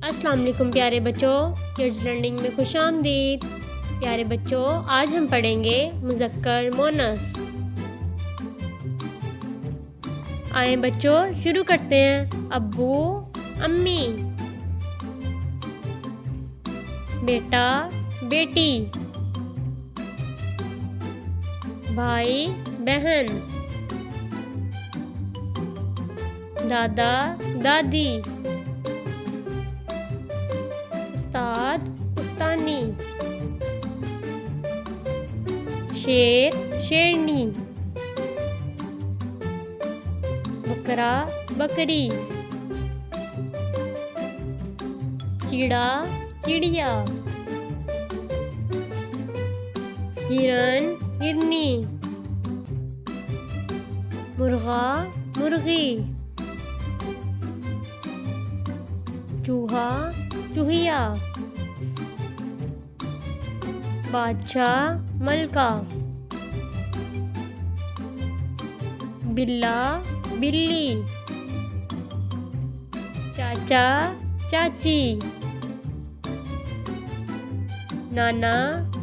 अस्सलाम वालेकुम प्यारे बच्चों, किड्स लर्निंग में खुशामदीद। प्यारे बच्चों, आज हम पढ़ेंगे मुज़क्कर मोनस। आए बच्चों शुरू करते हैं। अब्बू अम्मी, बेटा बेटी, भाई बहन, दादा दादी, उस्ताद उस्तानी, शेर शेरनी, बकरा बकरी, चिड़ा चिड़िया, हिरन हिरनी, मुर्गा मुर्गी, चूहा चूहिया, बादशाह मलका, बिल्ला बिल्ली, चाचा चाची, नाना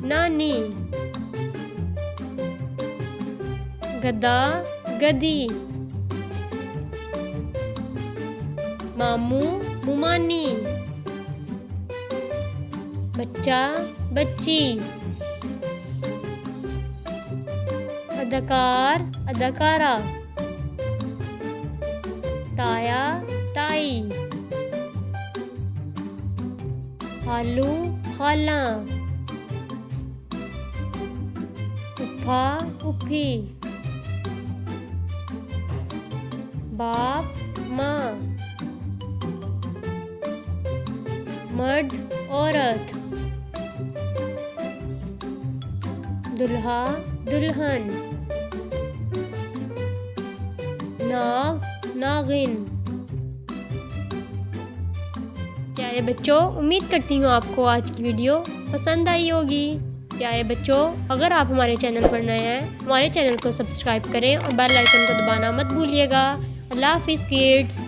नानी, गधा गधी, मामू मुमानी, बच्चा बच्ची, अदाकार अदाकारा, ताया ताई, खालू खाला, उफा उफी, बाप माँ, मर्द औरत, दुल्हा दुल्हन, नाग नागिन। प्यारे बच्चों, उम्मीद करती हूँ आपको आज की वीडियो पसंद आई होगी। प्यारे बच्चों, अगर आप हमारे चैनल पर नए हैं, हमारे चैनल को सब्सक्राइब करें और बेल आइकन को दबाना मत भूलिएगा। अल्लाह हाफिज़ किड्स।